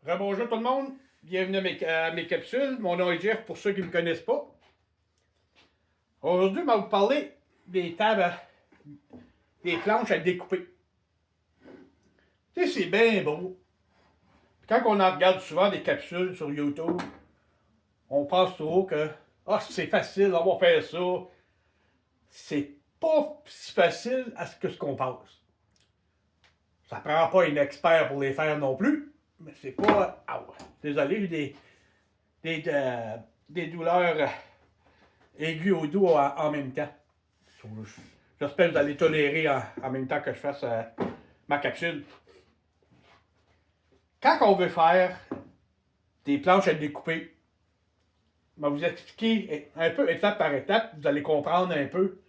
Rebonjour tout le monde, bienvenue à mes capsules. Mon nom est Jeff pour ceux qui ne me connaissent pas. Aujourd'hui, je vais vous parler des tables, des planches à découper. Tu sais, c'est bien beau. Quand on en regarde souvent des capsules sur YouTube, on pense toujours que c'est facile, on va faire ça. C'est pas si facile à ce qu'on pense. Ça prend pas un expert pour les faire non plus, mais c'est pas. Désolé, j'ai des douleurs aiguës au dos en même temps. J'espère que vous allez tolérer en même temps que je fasse ma capsule. Quand on veut faire des planches à découper, je vais vous expliquer un peu étape par étape. Vous allez comprendre un peu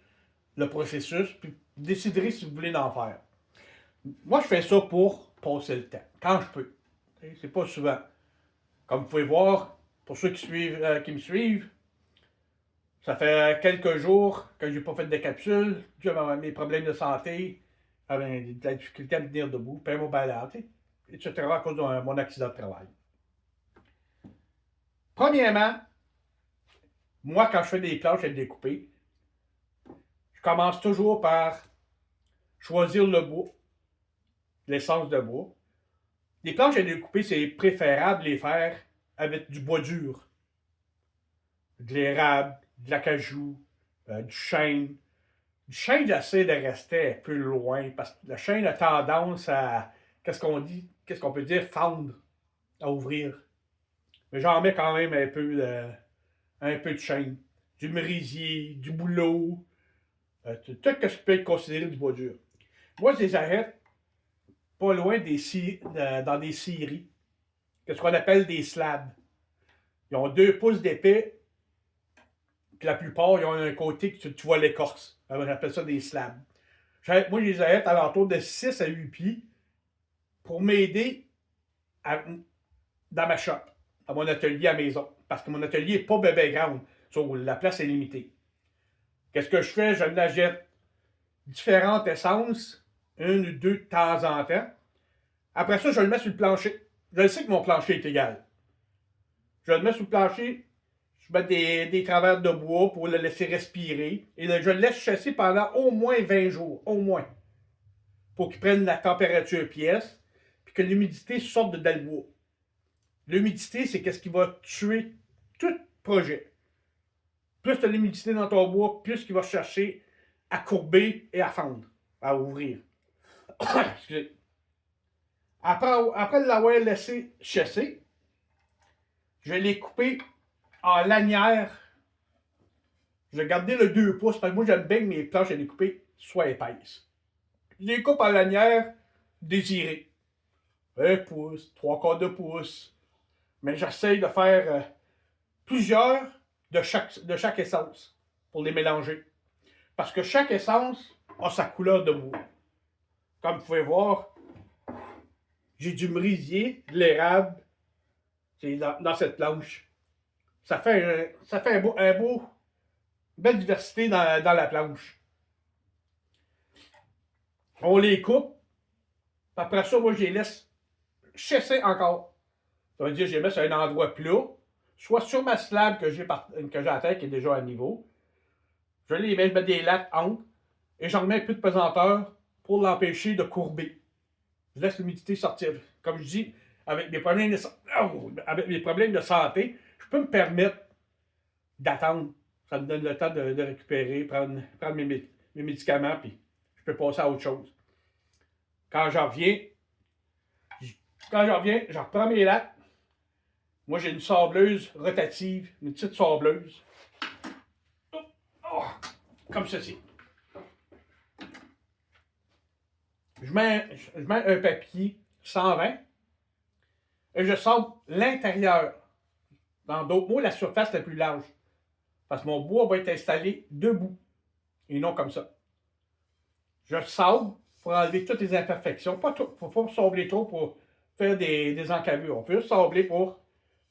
le processus, puis vous déciderez si vous voulez en faire. Moi, je fais ça pour passer le temps, quand je peux. C'est pas souvent. Comme vous pouvez voir, pour ceux qui me suivent, ça fait quelques jours que j'ai pas fait de capsule, dû à mes problèmes de santé, de la difficulté à me tenir debout, puis mon balade, etc. à cause de mon accident de travail. Premièrement, moi, quand je fais des planches à découper, je commence toujours par choisir le bois, l'essence de bois. Les planches à découper, c'est préférable de les faire avec du bois dur. De l'érable, de l'acajou, du chêne. Du chêne, j'essaie de rester un peu loin parce que le chêne a tendance à, qu'est-ce qu'on peut dire, fendre, à ouvrir. Mais j'en mets quand même un peu de chêne. Du merisier, du bouleau, tout ce qui peut être considéré du bois dur. Moi, je les arrête pas loin dans des scieries, ce qu'on appelle des slabs. Ils ont 2 pouces d'épais, puis la plupart, ils ont un côté que tu vois l'écorce. On appelle ça des slabs. Moi, je les arrête à l'entour de 6 à 8 pieds pour m'aider dans ma shop, à mon atelier à la maison. Parce que mon atelier n'est pas bébé grand. La place est limitée. Qu'est-ce que je fais? Je m'achète différentes essences, une ou deux de temps en temps. Après ça, je le mets sur le plancher. Je sais que mon plancher est égal. Je le mets sur le plancher, je mets des travers de bois pour le laisser respirer. Et je le laisse chasser pendant au moins 20 jours. Au moins. Pour qu'il prenne la température pièce, puis que l'humidité sorte de dans le bois. L'humidité, c'est ce qui va tuer tout projet. Plus tu as l'humidité dans ton bois, plus il va chercher à courber et à fendre, à ouvrir. Excusez. Après l'avoir laissé chasser, je vais les couper en lanière. Je vais garder le 2 pouces parce que moi j'aime bien que mes planches à découper soient épaisses. Je les coupe en lanière désirée. 1 pouce, 3/4 de pouce. Mais j'essaye de faire plusieurs de chaque essence pour les mélanger. Parce que chaque essence a sa couleur de bois. Comme vous pouvez voir, j'ai du merisier, de l'érable, c'est dans cette planche. Ça fait un beau, belle diversité dans la planche. On les coupe. Après ça, moi, je les laisse chasser encore. Ça veut dire que je les mets sur un endroit plat, soit sur ma slab que j'ai à terre, qui est déjà à niveau. Je mets des lattes entre et j'en mets un peu de pesanteur pour l'empêcher de courber. Je laisse l'humidité sortir. Comme je dis, avec mes problèmes de santé, je peux me permettre d'attendre. Ça me donne le temps de récupérer, prendre mes médicaments, puis je peux passer à autre chose. Quand j'en reviens, je reprends mes lattes. Moi, j'ai une sableuse rotative, une petite sableuse. Comme ceci. Je mets un papier 120 et je sable l'intérieur. Dans d'autres mots, la surface la plus large. Parce que mon bois va être installé debout et non comme ça. Je sable pour enlever toutes les imperfections. Pas tout, faut pas sabler trop pour faire des encavures. On peut juste sabler pour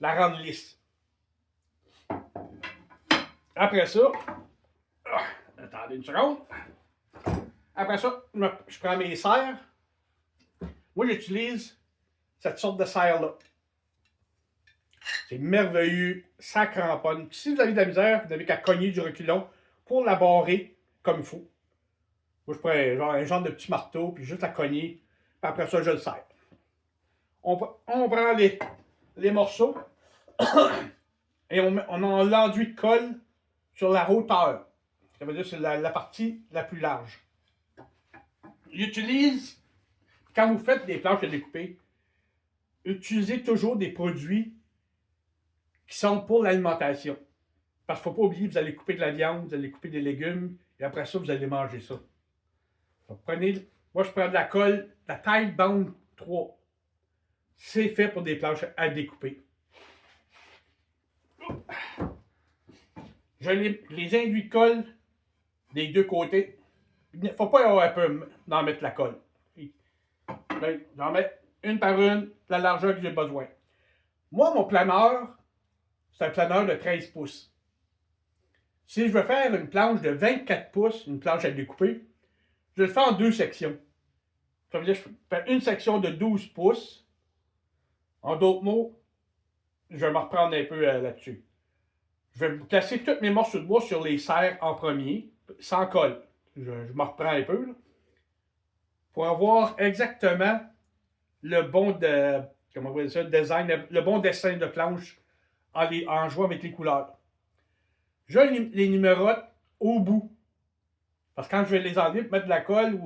la rendre lisse. Après ça, attendez une seconde. Après ça, je prends mes serres. Moi, j'utilise cette sorte de serre-là. C'est merveilleux, ça cramponne. Si vous avez de la misère, vous n'avez qu'à cogner du reculon pour la barrer comme il faut. Moi, je prends un genre de petit marteau, puis juste la cogner, puis après ça, je le serre. On prend les morceaux et on a l'enduit de colle sur la hauteur. Ça veut dire que c'est la partie la plus large. J'utilise, quand vous faites des planches à découper, utilisez toujours des produits qui sont pour l'alimentation. Parce qu'il ne faut pas oublier que vous allez couper de la viande, vous allez couper des légumes, et après ça, vous allez manger ça. Donc, moi, je prends de la colle, la taille bande 3. C'est fait pour des planches à découper. Je les induis de colle des deux côtés. Il ne faut pas avoir un peu d'en mettre la colle. J'en mets une par une, la largeur que j'ai besoin. Moi, mon planeur, c'est un planeur de 13 pouces. Si je veux faire une planche de 24 pouces, une planche à découper, je le fais en 2 sections. Ça veut dire que je fais une section de 12 pouces. En d'autres mots, je vais me reprendre un peu là-dessus. Je vais placer tous mes morceaux de bois sur les serres en premier, sans colle. Je me reprends un peu, là, pour avoir exactement le bon design, le bon dessin de planche en jouant avec les couleurs. Je les numérote au bout. Parce que quand je vais les enlever, mettre de la colle,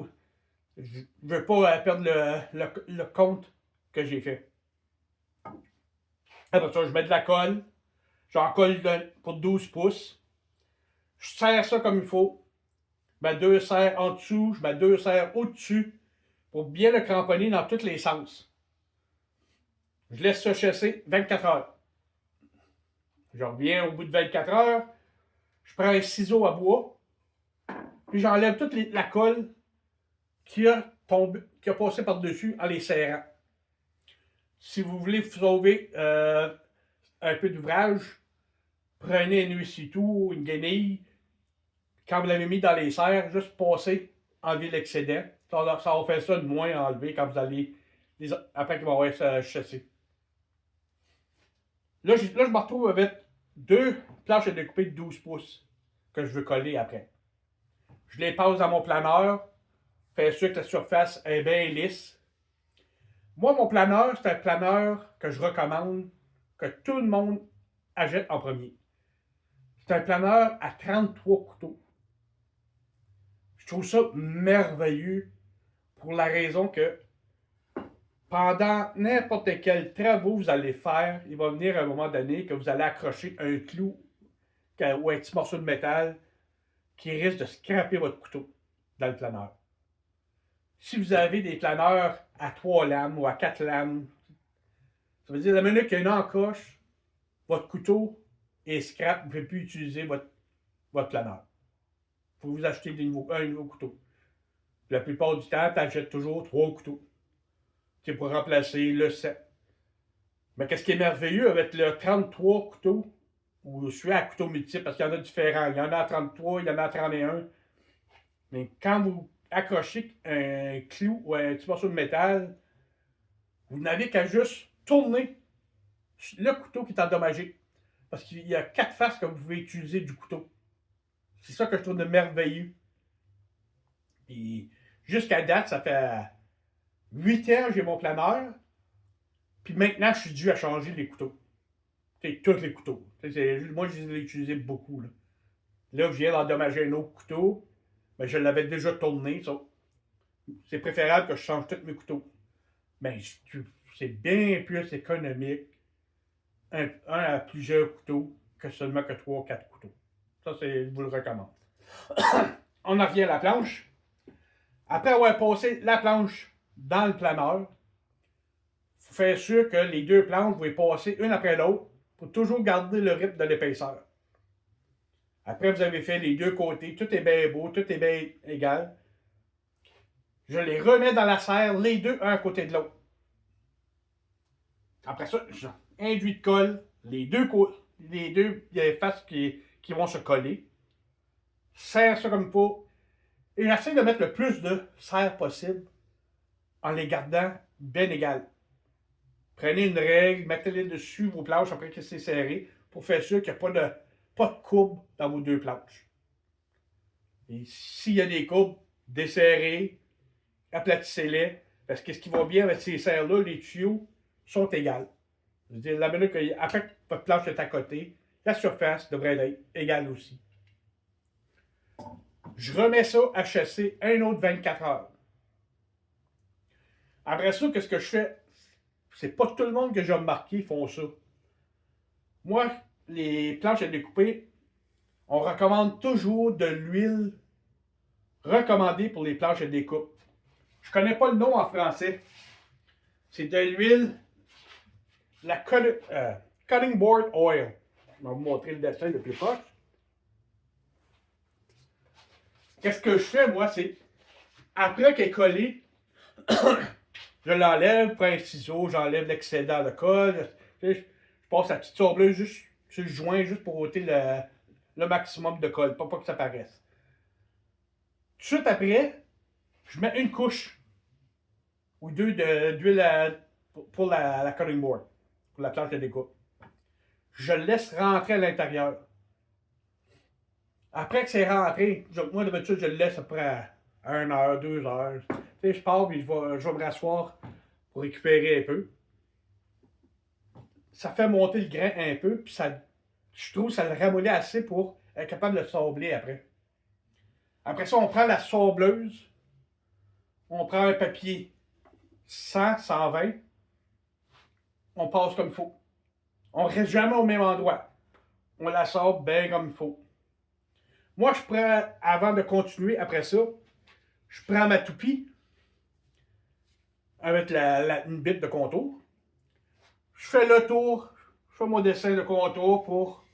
je ne veux pas perdre le compte que j'ai fait. Après ça, je mets de la colle. J'en colle pour 12 pouces. Je serre ça comme il faut. Je mets 2 serres en dessous, je mets 2 serres au-dessus pour bien le cramponner dans tous les sens. Je laisse ça chasser 24 heures. Je reviens au bout de 24 heures. Je prends un ciseau à bois. Puis j'enlève toute la colle qui a passé par-dessus en les serrant. Si vous voulez vous sauver un peu d'ouvrage, prenez un huissitou, une guenille. Quand vous l'avez mis dans les serres, juste passer, enlever l'excédent. Ça va faire ça de moins à enlever quand vous allez, après qu'ils vont avoir chassé. Là, je me retrouve avec 2 planches à découper de 12 pouces que je veux coller après. Je les passe dans mon planeur, faire sûr que la surface est bien lisse. Moi, mon planeur, c'est un planeur que je recommande que tout le monde achète en premier. C'est un planeur à 33 couteaux. Je trouve ça merveilleux pour la raison que pendant n'importe quel travaux vous allez faire, il va venir un moment donné que vous allez accrocher un clou ou un petit morceau de métal qui risque de scraper votre couteau dans le planeur. Si vous avez des planeurs à 3 lames ou à 4 lames, ça veut dire la minute qu'il y a une encoche, votre couteau est scrap, vous ne pouvez plus utiliser votre planeur. Il faut vous acheter un nouveau couteau. La plupart du temps, tu achètes toujours 3 couteaux. C'est pour remplacer le 7. Mais qu'est-ce qui est merveilleux avec le 33 couteaux, ou celui à couteau multiple, parce qu'il y en a différents. Il y en a à 33, il y en a à 31. Mais quand vous accrochez un clou ou un petit morceau de métal, vous n'avez qu'à juste tourner le couteau qui est endommagé. Parce qu'il y a 4 faces que vous pouvez utiliser du couteau. C'est ça que je trouve de merveilleux. Puis jusqu'à date, ça fait 8 ans que j'ai mon planeur. Puis maintenant, je suis dû à changer les couteaux. C'est tous les couteaux. Moi, je les ai utilisés beaucoup. Là, je viens d'endommager un autre couteau. Mais je l'avais déjà tourné. Ça. C'est préférable que je change tous mes couteaux. Mais c'est bien plus économique un à plusieurs couteaux que seulement que 3 ou 4 couteaux. Ça, je vous le recommande. On en revient à la planche. Après avoir passé la planche dans le planeur, il faut faire sûr que les 2 planches, vous les passez une après l'autre pour toujours garder le rythme de l'épaisseur. Après, vous avez fait les 2 côtés, tout est bien beau, tout est bien égal. Je les remets dans la serre, les 2, un à côté de l'autre. Après ça, induit de colle, les deux faces qui vont se coller. Serre ça comme il faut. Et j'essaie de mettre le plus de serre possible en les gardant bien égales. Prenez une règle, mettez-les dessus vos planches après que c'est serré pour faire sûr qu'il n'y a pas de courbe dans vos deux planches. Et s'il y a des courbes, desserrez, aplatissez-les, parce que ce qui va bien avec ces serres-là, les tuyaux sont égales. Je veux dire, la minute que, après que votre planche est à côté, la surface devrait être égale aussi. Je remets ça à chasser un autre 24 heures. Après ça, qu'est-ce que je fais? C'est pas tout le monde que j'ai remarqué font ça. Moi, les planches à découper, on recommande toujours de l'huile recommandée pour les planches à découpe. Je connais pas le nom en français. C'est de l'huile, la cutting board oil. Je vais vous montrer le dessin le plus proche. Qu'est-ce que je fais, moi, c'est après qu'elle est collée, je l'enlève, je prends un ciseau, j'enlève l'excédent de colle. Je passe la petite sableuse juste sur le joint, juste pour ôter le maximum de colle, pas que ça paraisse. Tout de suite après, je mets une couche ou deux d'huile pour la cutting board, pour la planche de découpe. Je le laisse rentrer à l'intérieur. Après que c'est rentré, moi d'habitude, je le laisse après 1 heure, 2 heures. Tu sais, je pars et je vais me rasseoir pour récupérer un peu. Ça fait monter le grain un peu, puis je trouve que ça le ramollit assez pour être capable de le sabler après. Après ça, on prend la sableuse, on prend un papier 100, 120, on passe comme il faut. On ne reste jamais au même endroit. On la sable bien comme il faut. Moi, je prends, avant de continuer, après ça, je prends ma toupie avec une bite de contour. Je fais le tour, je fais mon dessin de contour pour,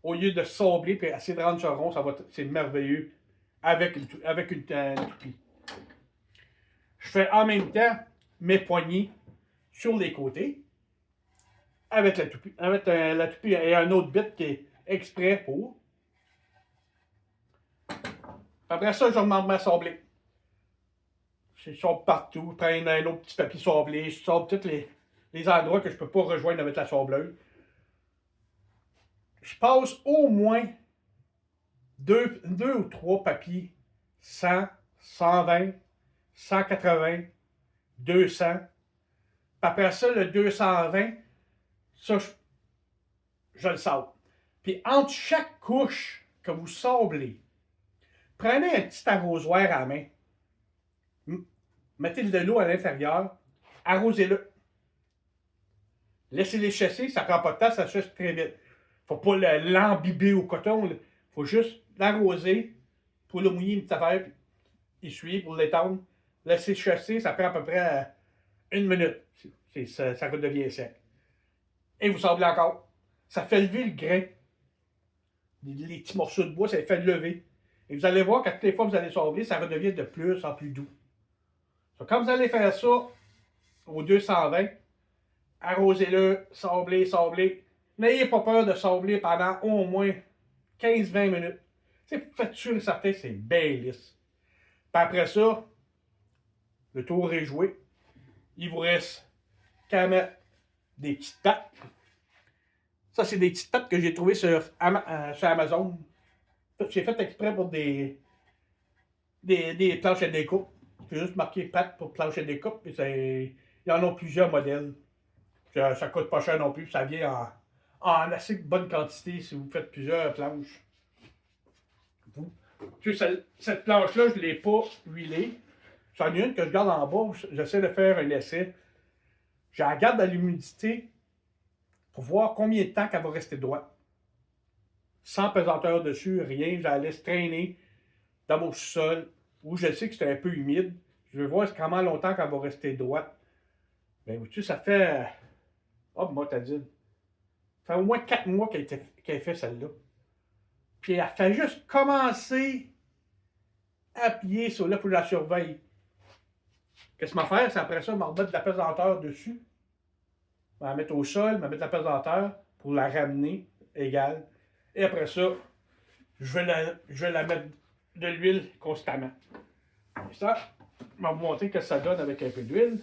au lieu de sabler et essayer de rendre ça rond, c'est merveilleux avec une toupie. Je fais en même temps mes poignées sur les côtés avec la toupie. Avec la toupie et un autre bit qui est exprès pour. Après ça, je m'en remets à sabler. Je sable partout, je prends un autre petit papier sablé, je sable tous les endroits que je ne peux pas rejoindre avec la sableuse. Je passe au moins deux ou trois papiers 100, 120, 180, 200. Puis après ça, le 220, ça, je le sable. Puis entre chaque couche que vous sablez, prenez un petit arrosoir à la main. Mettez de l'eau à l'intérieur, arrosez-le. Laissez-les chasser, ça ne prend pas de temps, ça sèche très vite. Il ne faut pas l'embiber au coton, il faut juste l'arroser pour le mouiller une petite affaire, puis essuyer pour l'étendre. Laissez chasser, ça prend à peu près 1 minute. Ça redevient sec. Et vous sablez encore. Ça fait lever le grain. Les petits morceaux de bois, ça les fait lever. Et vous allez voir qu'à toutes les fois que vous allez sabler, ça redevient de plus en plus doux. Donc, quand vous allez faire ça au 220, arrosez-le, sablez, sablez. N'ayez pas peur de sabler pendant au moins 15-20 minutes. Faites sûr et certain que c'est bien lisse. Puis après ça, le tour est joué. Il vous reste qu'à mettre des petites pattes. Ça, c'est des petites pattes que j'ai trouvées sur Amazon. J'ai fait exprès pour des planches à découpe. J'ai juste marqué pattes pour planches à découpe. Il y en a plusieurs modèles. Ça ne coûte pas cher non plus. Ça vient en assez bonne quantité si vous faites plusieurs planches. Cette planche-là, je ne l'ai pas huilée. J'en ai une que je garde en bas. J'essaie de faire un essai. Je la garde à l'humidité pour voir combien de temps qu'elle va rester droite. Sans pesanteur dessus, rien. Je la laisse traîner dans mon sous-sol où je sais que c'est un peu humide. Je vais voir comment longtemps qu'elle va rester droite. Ben, tu sais, ça fait. Oh, moi, t'as dit. Ça fait au moins 4 mois qu'elle a fait celle-là. Puis elle fait juste commencer à plier sur là, il faut que je la surveille. Qu'est-ce que je vais faire? C'est après ça, je vais remettre de la pesanteur dessus. Je vais la mettre au sol, je vais mettre de la pesanteur pour la ramener égale. Et après ça, je vais la mettre de l'huile constamment. Et ça, je vais vous montrer ce que ça donne avec un peu d'huile.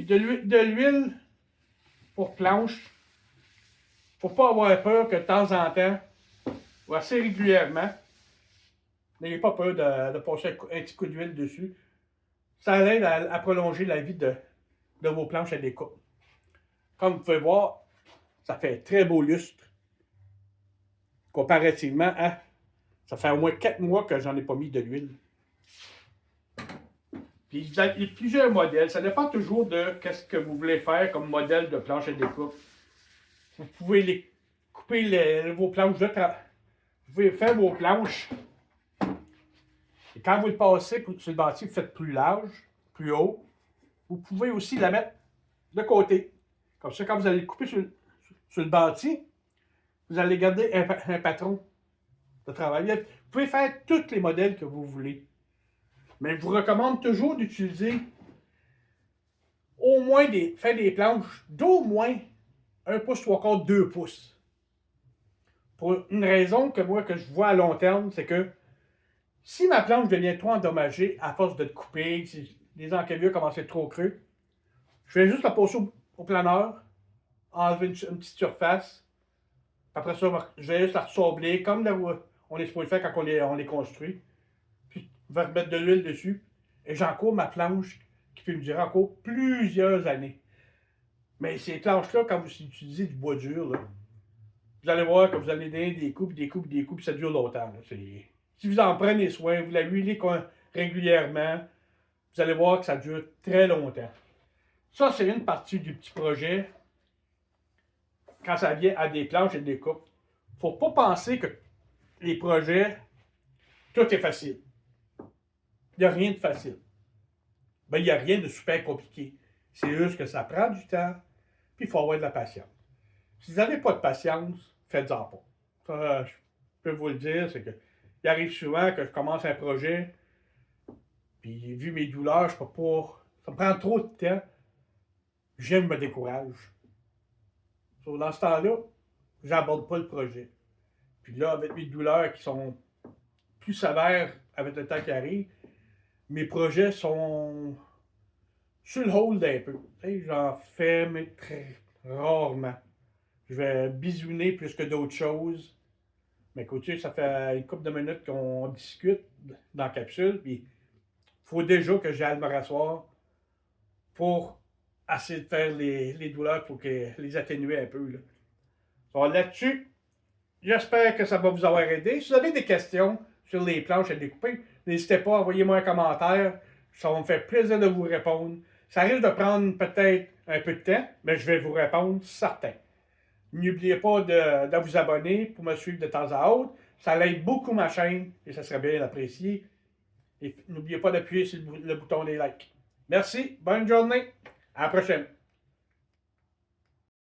Puis de l'huile pour planche. Faut pas avoir peur que de temps en temps, ou assez régulièrement, n'ayez pas peur de passer un petit coup d'huile dessus. Ça aide à prolonger la vie de vos planches à découpe. Comme vous pouvez voir, ça fait un très beau lustre. Comparativement à, ça fait au moins 4 mois que j'en ai pas mis de l'huile. Puis il y a plusieurs modèles. Ça dépend toujours de ce que vous voulez faire comme modèle de planche à découpe. Vous pouvez couper vos planches de travail. Vous pouvez faire vos planches. Et quand vous le passez sur le bâti, vous faites plus large, plus haut. Vous pouvez aussi la mettre de côté. Comme ça, quand vous allez le couper sur le bâti, vous allez garder un patron de travail. Vous pouvez faire tous les modèles que vous voulez. Mais je vous recommande toujours d'utiliser au moins faire des planches d'au moins 1 pouce, 3/4, 2 pouces. Pour une raison que je vois à long terme, c'est que si ma planche devient trop endommagée à force de couper, si les encavures commencent à être trop creux, je vais juste la passer au planeur, enlever une petite surface. Après ça, je vais juste la ressabler comme on est supposé faire quand on les construit. Puis, je vais remettre de l'huile dessus. Et j'encours ma planche qui peut me durer encore plusieurs années. Mais ces planches-là, quand vous utilisez du bois dur, là, vous allez voir que vous allez donner des coups, puis ça dure longtemps. Si vous en prenez soin, vous la huilez régulièrement, vous allez voir que ça dure très longtemps. Ça, c'est une partie du petit projet quand ça vient à des planches et des coupes. Il ne faut pas penser que les projets, tout est facile. Il n'y a rien de facile. Ben, il n'y a rien de super compliqué. C'est juste que ça prend du temps, puis il faut avoir de la patience. Si vous n'avez pas de patience, faites-en pas. Ça, je peux vous le dire, c'est que il arrive souvent que je commence un projet, puis vu mes douleurs, je peux pas. Ça me prend trop de temps. J'aime me décourage. Dans ce temps-là, j'aborde pas le projet. Puis là, avec mes douleurs qui sont plus sévères avec le temps qui arrive, mes projets sont sur le hold un peu. J'en fais, mais très rarement. Je vais bisouner plus que d'autres choses. Mais écoutez, ça fait une couple de minutes qu'on discute dans la capsule. Puis il faut déjà que j'aille me rasseoir pour essayer de faire les douleurs pour les atténuer un peu. Là. Alors là-dessus, j'espère que ça va vous avoir aidé. Si vous avez des questions sur les planches à découper, n'hésitez pas, envoyez-moi un commentaire. Ça va me faire plaisir de vous répondre. Ça risque de prendre peut-être un peu de temps, mais je vais vous répondre certain. N'oubliez pas de vous abonner pour me suivre de temps à autre. Ça aide beaucoup ma chaîne et ça serait bien apprécié. Et n'oubliez pas d'appuyer sur le bouton des likes. Merci, bonne journée, à la prochaine.